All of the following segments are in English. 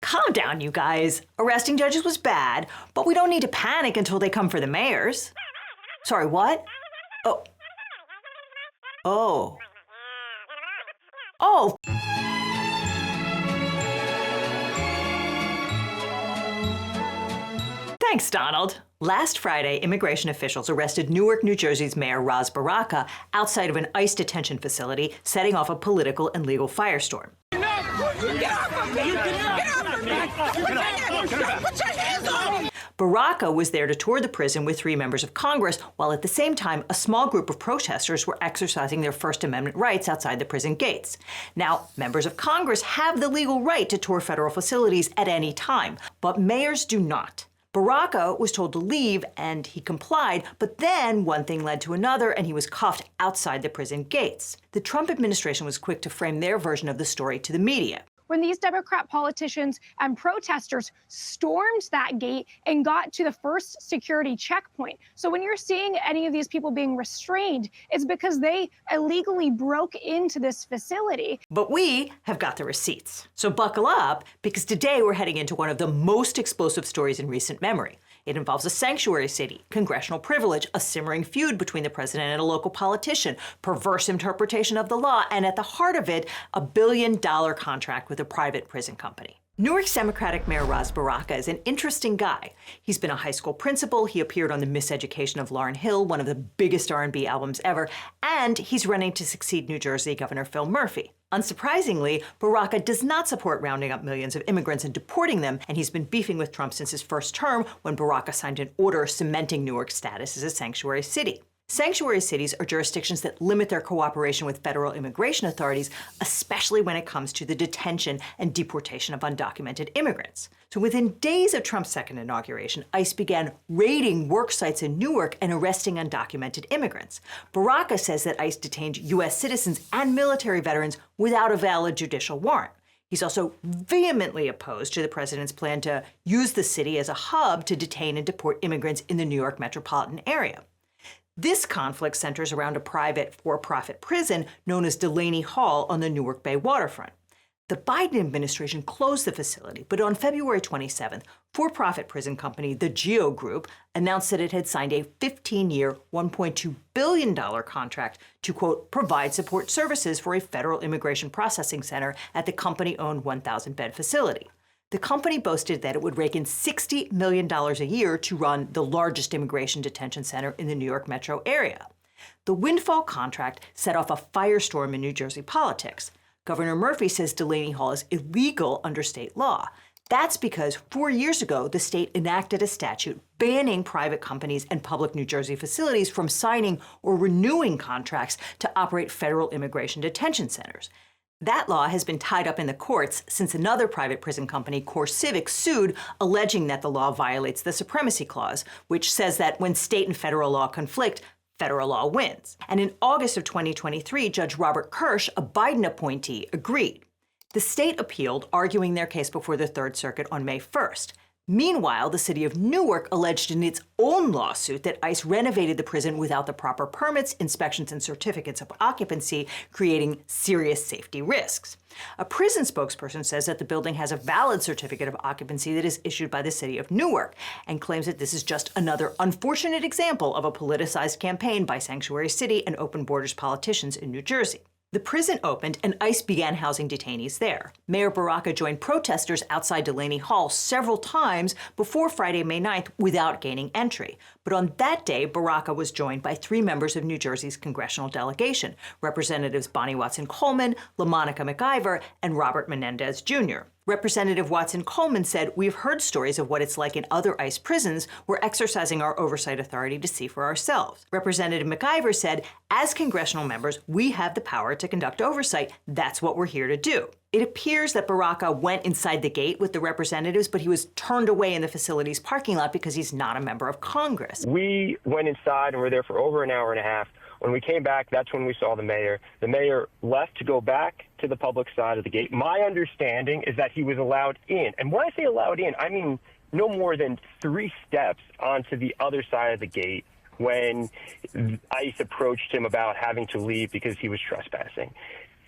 Calm down, you guys. Arresting judges was bad, but we don't need to panic until they come for the mayors. Sorry, what? Oh. Thanks, Donald. Last Friday, immigration officials arrested Newark, New Jersey's Mayor Ras Baraka outside of an ICE detention facility, setting off a political and legal firestorm. Get off of me! Get off of me! Put your hands on me! Baraka was there to tour the prison with 3 members of Congress, while at the same time, a small group of protesters were exercising their First Amendment rights outside the prison gates. Now, members of Congress have the legal right to tour federal facilities at any time, but mayors do not. Baraka was told to leave, and he complied, but then one thing led to another, and he was cuffed outside the prison gates. The Trump administration was quick to frame their version of the story to the media. When these Democrat politicians and protesters stormed that gate and got to the first security checkpoint. So when you're seeing any of these people being restrained, it's because they illegally broke into this facility. But we have got the receipts. So buckle up, because today we're heading into one of the most explosive stories in recent memory. It involves a sanctuary city, congressional privilege, a simmering feud between the president and a local politician, perverse interpretation of the law, and at the heart of it, a $1 billion contract with a private prison company. Newark's Democratic Mayor Ras Baraka is an interesting guy. He's been a high school principal, he appeared on The Miseducation of Lauryn Hill, one of the biggest R&B albums ever, and he's running to succeed New Jersey Governor Phil Murphy. Unsurprisingly, Baraka does not support rounding up millions of immigrants and deporting them, and he's been beefing with Trump since his first term when Baraka signed an order cementing Newark's status as a sanctuary city. Sanctuary cities are jurisdictions that limit their cooperation with federal immigration authorities, especially when it comes to the detention and deportation of undocumented immigrants. So within days of Trump's second inauguration, ICE began raiding work sites in Newark and arresting undocumented immigrants. Baraka says that ICE detained U.S. citizens and military veterans without a valid judicial warrant. He's also vehemently opposed to the president's plan to use the city as a hub to detain and deport immigrants in the New York metropolitan area. This conflict centers around a private for-profit prison known as Delaney Hall on the Newark Bay waterfront. The Biden administration closed the facility, but on February 27th, for-profit prison company the Geo Group announced that it had signed a 15-year, $1.2 billion contract to, quote, provide support services for a federal immigration processing center at the company-owned 1,000-bed facility. The company boasted that it would rake in $60 million a year to run the largest immigration detention center in the New York metro area. The windfall contract set off a firestorm in New Jersey politics. Governor Murphy says Delaney Hall is illegal under state law. That's because 4 years ago, the state enacted a statute banning private companies and public New Jersey facilities from signing or renewing contracts to operate federal immigration detention centers. That law has been tied up in the courts since another private prison company, CoreCivic, sued, alleging that the law violates the Supremacy Clause, which says that when state and federal law conflict, federal law wins. And in August of 2023, Judge Robert Kirsch, a Biden appointee, agreed. The state appealed, arguing their case before the Third Circuit on May 1st. Meanwhile, the city of Newark alleged in its own lawsuit that ICE renovated the prison without the proper permits, inspections, and certificates of occupancy, creating serious safety risks. A prison spokesperson says that the building has a valid certificate of occupancy that is issued by the city of Newark and claims that this is just another unfortunate example of a politicized campaign by Sanctuary City and open borders politicians in New Jersey. The prison opened and ICE began housing detainees there. Mayor Baraka joined protesters outside Delaney Hall several times before Friday, May 9th without gaining entry. But on that day, Baraka was joined by 3 members of New Jersey's congressional delegation, Representatives Bonnie Watson-Coleman, LaMonica McIver, and Robert Menendez Jr. Representative Watson-Coleman said, "We've heard stories of what it's like in other ICE prisons. We're exercising our oversight authority to see for ourselves." Representative McIver said, "As congressional members, we have the power to conduct oversight. That's what we're here to do." It appears that Baraka went inside the gate with the representatives, but he was turned away in the facility's parking lot because he's not a member of Congress. We went inside and were there for over an hour and a half. When we came back, that's when we saw the mayor. The mayor left to go back to the public side of the gate. My understanding is that he was allowed in. And when I say allowed in, I mean no more than 3 steps onto the other side of the gate when ICE approached him about having to leave because he was trespassing.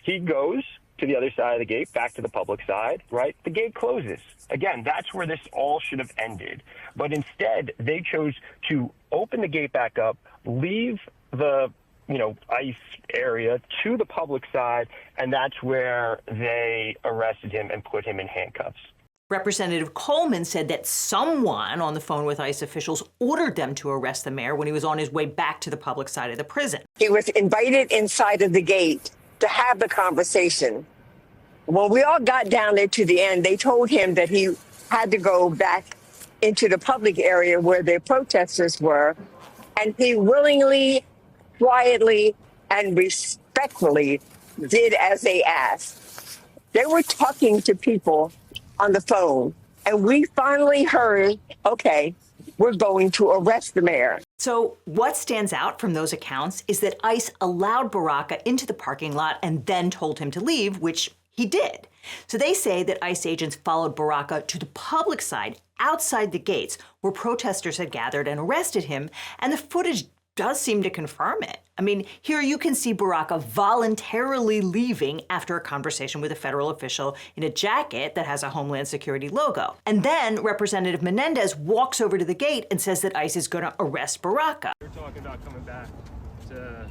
He goes, to the other side of the gate, back to the public side, right? The gate closes. Again, that's where this all should have ended. But instead, they chose to open the gate back up, leave the ICE area to the public side, and that's where they arrested him and put him in handcuffs. Representative Coleman said that someone on the phone with ICE officials ordered them to arrest the mayor when he was on his way back to the public side of the prison. He was invited inside of the gate to have the conversation. When we all got down there to the end, they told him that he had to go back into the public area where the protesters were, and he willingly, quietly, and respectfully did as they asked. They were talking to people on the phone, and we finally heard, okay, we're going to arrest the mayor. So what stands out from those accounts is that ICE allowed Baraka into the parking lot and then told him to leave, which he did. So they say that ICE agents followed Baraka to the public side outside the gates where protesters had gathered and arrested him, and the footage does seem to confirm it. I mean, here you can see Baraka voluntarily leaving after a conversation with a federal official in a jacket that has a Homeland Security logo. And then Representative Menendez walks over to the gate and says that ICE is going to arrest Baraka. They're talking about coming back to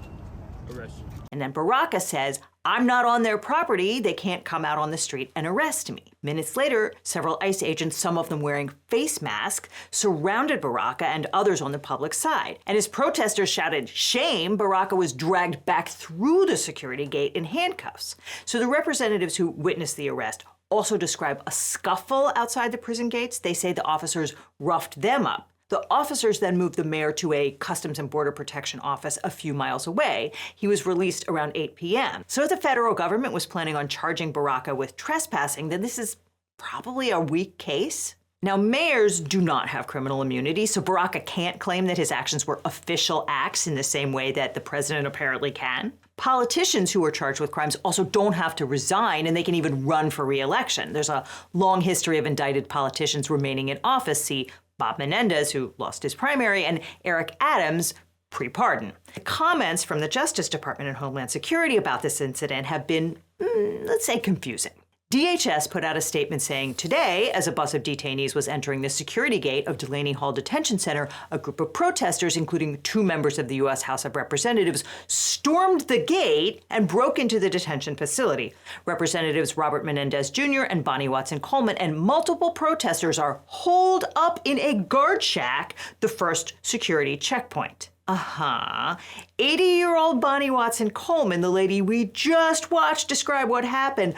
arrest you. And then Baraka says, I'm not on their property. They can't come out on the street and arrest me. Minutes later, several ICE agents, some of them wearing face masks, surrounded Baraka and others on the public side. And as protesters shouted, shame, Baraka was dragged back through the security gate in handcuffs. So the representatives who witnessed the arrest also describe a scuffle outside the prison gates. They say the officers roughed them up. The officers then moved the mayor to a Customs and Border Protection office a few miles away. He was released around 8 p.m. So if the federal government was planning on charging Baraka with trespassing, then this is probably a weak case. Now, mayors do not have criminal immunity, so Baraka can't claim that his actions were official acts in the same way that the president apparently can. Politicians who are charged with crimes also don't have to resign, and they can even run for re-election. There's a long history of indicted politicians remaining in office. See Bob Menendez, who lost his primary, and Eric Adams, pre-pardon. The comments from the Justice Department and Homeland Security about this incident have been, let's say, confusing. DHS put out a statement saying, today, as a bus of detainees was entering the security gate of Delaney Hall Detention Center, a group of protesters, including 2 members of the U.S. House of Representatives, stormed the gate and broke into the detention facility. Representatives Robert Menendez Jr. and Bonnie Watson Coleman and multiple protesters are holed up in a guard shack, the first security checkpoint. 80-year-old Bonnie Watson Coleman, the lady we just watched describe what happened,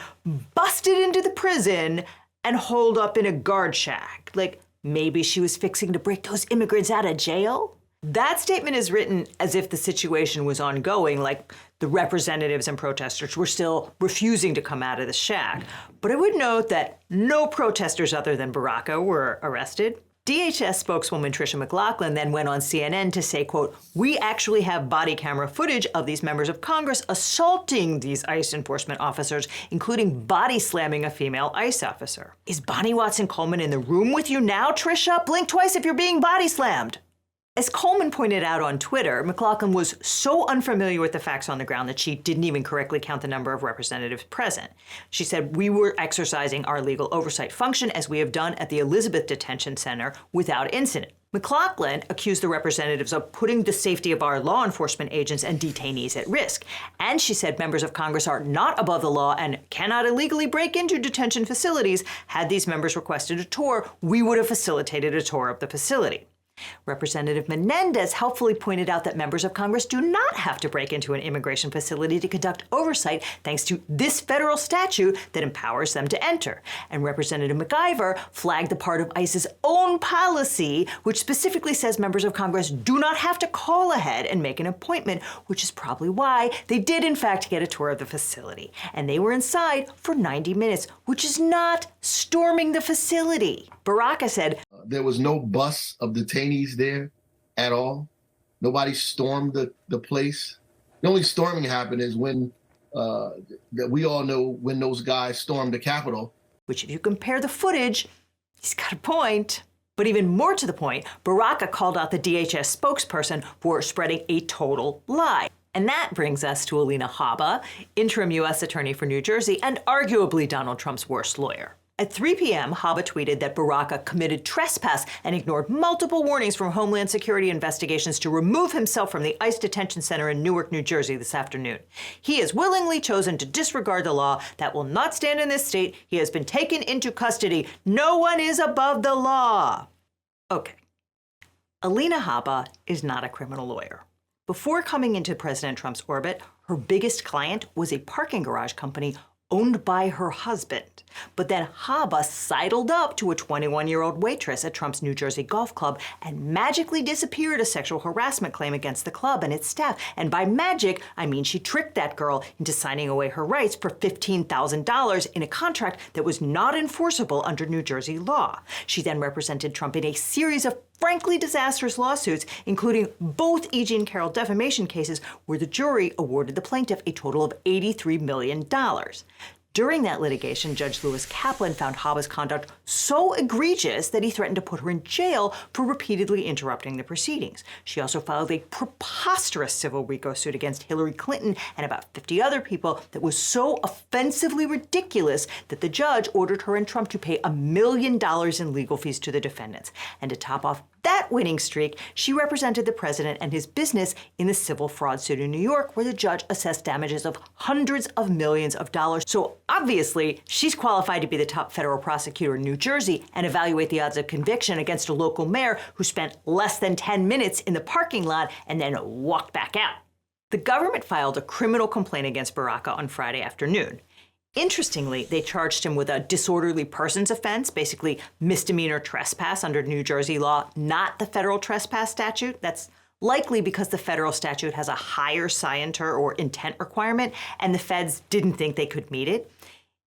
busted into the prison and holed up in a guard shack. Like, maybe she was fixing to break those immigrants out of jail? That statement is written as if the situation was ongoing, like the representatives and protesters were still refusing to come out of the shack. But I would note that no protesters other than Baraka were arrested. DHS spokeswoman Tricia McLaughlin then went on CNN to say, quote, we actually have body camera footage of these members of Congress assaulting these ICE enforcement officers, including body slamming a female ICE officer. Is Bonnie Watson Coleman in the room with you now, Tricia? Blink twice if you're being body slammed. As Coleman pointed out on Twitter, McLaughlin was so unfamiliar with the facts on the ground that she didn't even correctly count the number of representatives present. She said, we were exercising our legal oversight function as we have done at the Elizabeth Detention Center without incident. McLaughlin accused the representatives of putting the safety of our law enforcement agents and detainees at risk. And she said members of Congress are not above the law and cannot illegally break into detention facilities. Had these members requested a tour, we would have facilitated a tour of the facility. Representative Menendez helpfully pointed out that members of Congress do not have to break into an immigration facility to conduct oversight thanks to this federal statute that empowers them to enter. And Representative McIver flagged the part of ICE's own policy, which specifically says members of Congress do not have to call ahead and make an appointment, which is probably why they did in fact get a tour of the facility. And they were inside for 90 minutes, which is not storming the facility. Baraka said, there was no bus of detainees there at all. Nobody stormed the place. The only storming happened is when, that we all know when those guys stormed the Capitol. Which if you compare the footage, he's got a point. But even more to the point, Baraka called out the DHS spokesperson for spreading a total lie. And that brings us to Alina Habba, interim U.S. attorney for New Jersey and arguably Donald Trump's worst lawyer. At 3 p.m., Habba tweeted that Baraka committed trespass and ignored multiple warnings from Homeland Security investigations to remove himself from the ICE detention center in Newark, New Jersey this afternoon. He has willingly chosen to disregard the law that will not stand in this state. He has been taken into custody. No one is above the law. Okay. Alina Habba is not a criminal lawyer. Before coming into President Trump's orbit, her biggest client was a parking garage company owned by her husband. But then Habba sidled up to a 21-year-old waitress at Trump's New Jersey golf club and magically disappeared a sexual harassment claim against the club and its staff. And by magic, I mean she tricked that girl into signing away her rights for $15,000 in a contract that was not enforceable under New Jersey law. She then represented Trump in a series of frankly disastrous lawsuits, including both E. Jean Carroll defamation cases where the jury awarded the plaintiff a total of $83 million. During that litigation, Judge Lewis Kaplan found Habba's conduct so egregious that he threatened to put her in jail for repeatedly interrupting the proceedings. She also filed a preposterous civil RICO suit against Hillary Clinton and about 50 other people that was so offensively ridiculous that the judge ordered her and Trump to pay $1 million in legal fees to the defendants. And to top off that winning streak, she represented the president and his business in the civil fraud suit in New York, where the judge assessed damages of hundreds of millions of dollars. So obviously, she's qualified to be the top federal prosecutor in New Jersey and evaluate the odds of conviction against a local mayor who spent less than 10 minutes in the parking lot and then walked back out. The government filed a criminal complaint against Baraka on Friday afternoon. Interestingly, they charged him with a disorderly persons offense, basically misdemeanor trespass under New Jersey law, not the federal trespass statute. That's likely because the federal statute has a higher scienter or intent requirement, and the feds didn't think they could meet it.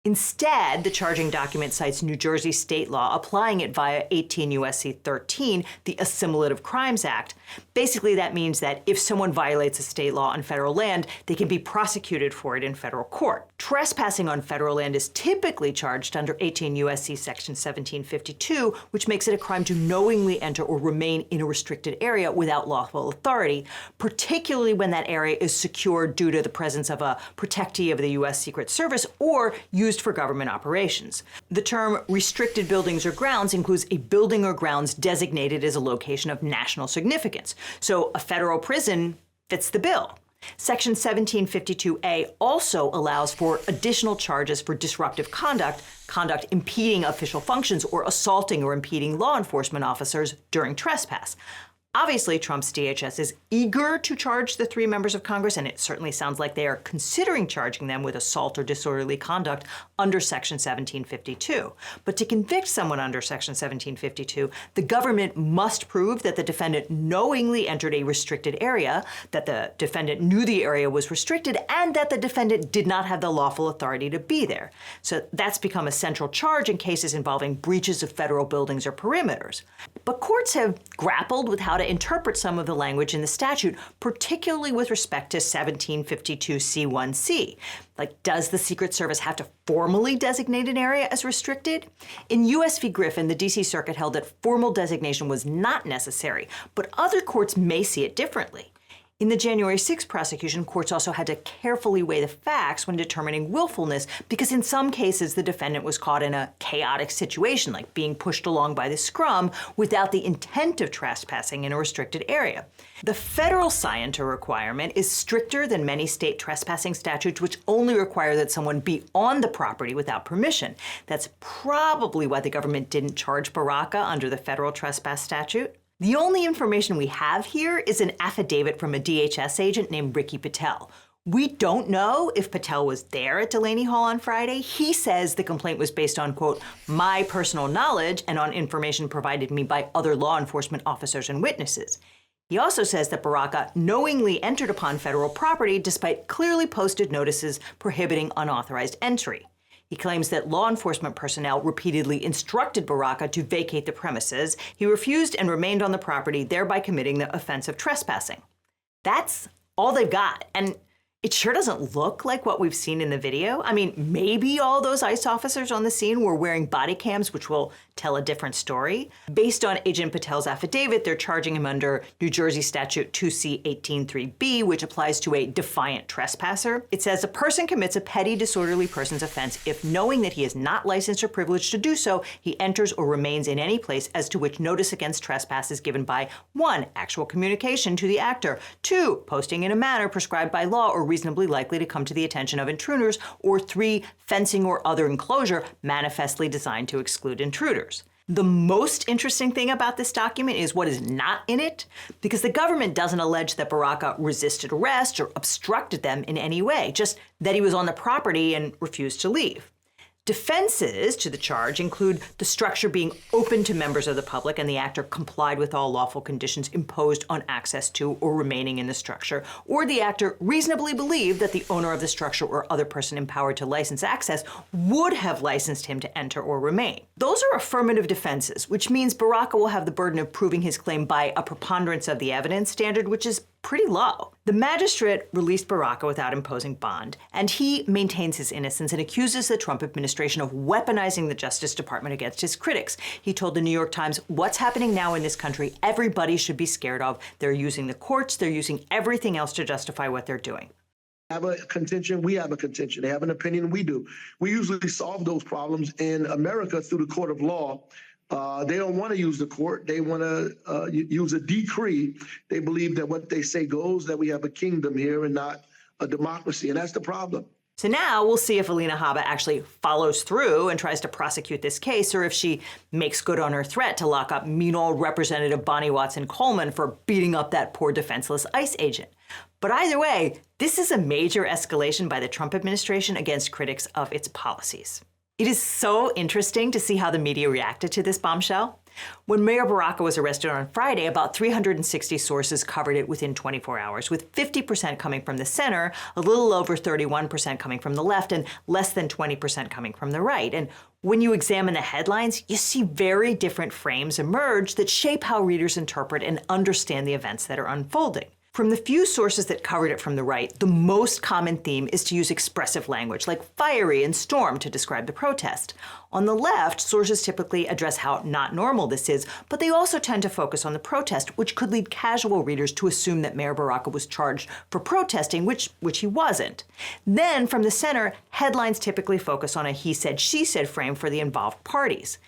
Instead, the charging document cites New Jersey state law, applying it via 18 U.S.C. 13, the Assimilative Crimes Act. Basically, that means that if someone violates a state law on federal land, they can be prosecuted for it in federal court. Trespassing on federal land is typically charged under 18 U.S.C. Section 1752, which makes it a crime to knowingly enter or remain in a restricted area without lawful authority, particularly when that area is secured due to the presence of a protectee of the U.S. Secret Service or used for government operations. The term restricted buildings or grounds includes a building or grounds designated as a location of national significance. So a federal prison fits the bill. Section 1752A also allows for additional charges for disruptive conduct, conduct impeding official functions, or assaulting or impeding law enforcement officers during trespass. Obviously, Trump's DHS is eager to charge the three members of Congress, and it certainly sounds like they are considering charging them with assault or disorderly conduct under Section 1752. But to convict someone under Section 1752, the government must prove that the defendant knowingly entered a restricted area, that the defendant knew the area was restricted, and that the defendant did not have the lawful authority to be there. So that's become a central charge in cases involving breaches of federal buildings or perimeters. But courts have grappled with how to interpret some of the language in the statute, particularly with respect to 1752 C1C. Like, does the Secret Service have to formally designate an area as restricted? In U.S. v. Griffin, the D.C. Circuit held that formal designation was not necessary, but other courts may see it differently. In the January 6 prosecution, courts also had to carefully weigh the facts when determining willfulness, because in some cases the defendant was caught in a chaotic situation, like being pushed along by the scrum without the intent of trespassing in a restricted area. The federal scienter requirement is stricter than many state trespassing statutes, which only require that someone be on the property without permission. That's probably why the government didn't charge Baraka under the federal trespass statute. The only information we have here is an affidavit from a DHS agent named Ricky Patel. We don't know if Patel was there at Delaney Hall on Friday. He says the complaint was based on, quote, my personal knowledge and on information provided me by other law enforcement officers and witnesses. He also says that Baraka knowingly entered upon federal property despite clearly posted notices prohibiting unauthorized entry. He claims that law enforcement personnel repeatedly instructed Baraka to vacate the premises. He refused and remained on the property, thereby committing the offense of trespassing. That's all they've got. And It sure doesn't look like what we've seen in the video. I mean, maybe all those ICE officers on the scene were wearing body cams, which will tell a different story. Based on Agent Patel's affidavit, they're charging him under New Jersey Statute 2C-18-3B, which applies to a defiant trespasser. It says a person commits a petty disorderly person's offense if, knowing that he is not licensed or privileged to do so, he enters or remains in any place as to which notice against trespass is given by 1. Actual communication to the actor, 2. Posting in a manner prescribed by law or reasonably likely to come to the attention of intruders, or 3. Fencing or other enclosure manifestly designed to exclude intruders. The most interesting thing about this document is what is not in it, because the government doesn't allege that Baraka resisted arrest or obstructed them in any way, just that he was on the property and refused to leave. Defenses to the charge include the structure being open to members of the public and the actor complied with all lawful conditions imposed on access to or remaining in the structure, or the actor reasonably believed that the owner of the structure or other person empowered to license access would have licensed him to enter or remain. Those are affirmative defenses, which means Baraka will have the burden of proving his claim by a preponderance of the evidence standard, which is pretty low. The magistrate released Baraka without imposing bond, and he maintains his innocence and accuses the Trump administration of weaponizing the Justice Department against his critics. He told the New York Times, "What's happening now in this country, everybody should be scared of. They're using the courts, they're using everything else to justify what they're doing." Have a contention, we have a contention. They have an opinion, we do. We usually solve those problems in America through the court of law. They don't want to use the court. They want to use a decree. They believe that what they say goes, that we have a kingdom here and not a democracy. And that's the problem. So now we'll see if Alina Habba actually follows through and tries to prosecute this case, or if she makes good on her threat to lock up mean old Representative Bonnie Watson Coleman for beating up that poor defenseless ICE agent. But either way, this is a major escalation by the Trump administration against critics of its policies. It is so interesting to see how the media reacted to this bombshell. When Mayor Baraka was arrested on Friday, about 360 sources covered it within 24 hours, with 50% coming from the center, a little over 31% coming from the left, and less than 20% coming from the right. And when you examine the headlines, you see very different frames emerge that shape how readers interpret and understand the events that are unfolding. From the few sources that covered it from the right, the most common theme is to use expressive language like fiery and storm to describe the protest. On the left, sources typically address how not normal this is, but they also tend to focus on the protest, which could lead casual readers to assume that Mayor Baraka was charged for protesting, which he wasn't. Then, from the center, headlines typically focus on a he said, she said frame for the involved parties.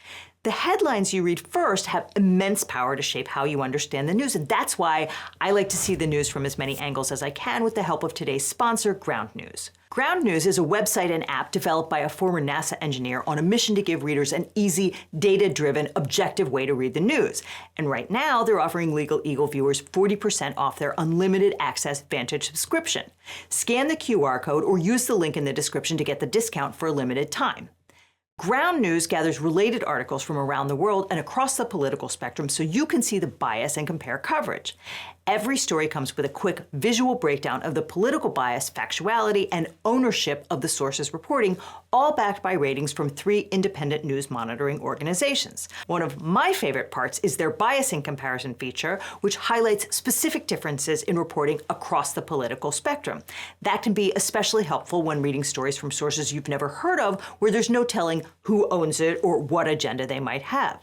The headlines you read first have immense power to shape how you understand the news, and that's why I like to see the news from as many angles as I can with the help of today's sponsor, Ground News. Ground News is a website and app developed by a former NASA engineer on a mission to give readers an easy, data-driven, objective way to read the news. And right now, they're offering LegalEagle viewers 40% off their unlimited access Vantage subscription. Scan the QR code or use the link in the description to get the discount for a limited time. Ground News gathers related articles from around the world and across the political spectrum so you can see the bias and compare coverage. Every story comes with a quick visual breakdown of the political bias, factuality, and ownership of the source's reporting, all backed by ratings from 3 independent news monitoring organizations. One of my favorite parts is their biasing comparison feature, which highlights specific differences in reporting across the political spectrum. That can be especially helpful when reading stories from sources you've never heard of, where there's no telling who owns it or what agenda they might have.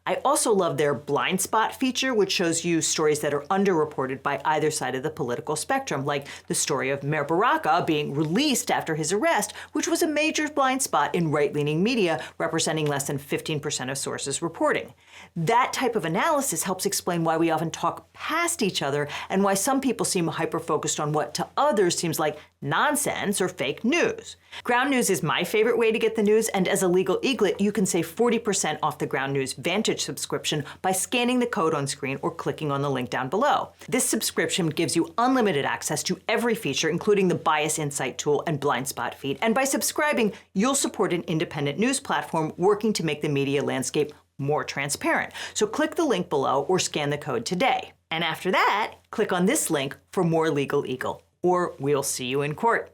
I also love their blind spot feature, which shows you stories that are underreported by either side of the political spectrum, like the story of Mayor Baraka being released after his arrest, which was a major blind spot in right-leaning media, representing less than 15% of sources reporting. That type of analysis helps explain why we often talk past each other and why some people seem hyper-focused on what to others seems like nonsense or fake news. Ground News is my favorite way to get the news, and as a legal eaglet, you can save 40% off the Ground News Vantage subscription by scanning the code on screen or clicking on the link down below. This subscription gives you unlimited access to every feature, including the Bias Insight tool and blind spot feed. And by subscribing, you'll support an independent news platform working to make the media landscape more transparent. So click the link below or scan the code today. And after that, click on this link for more LegalEagle, or we'll see you in court.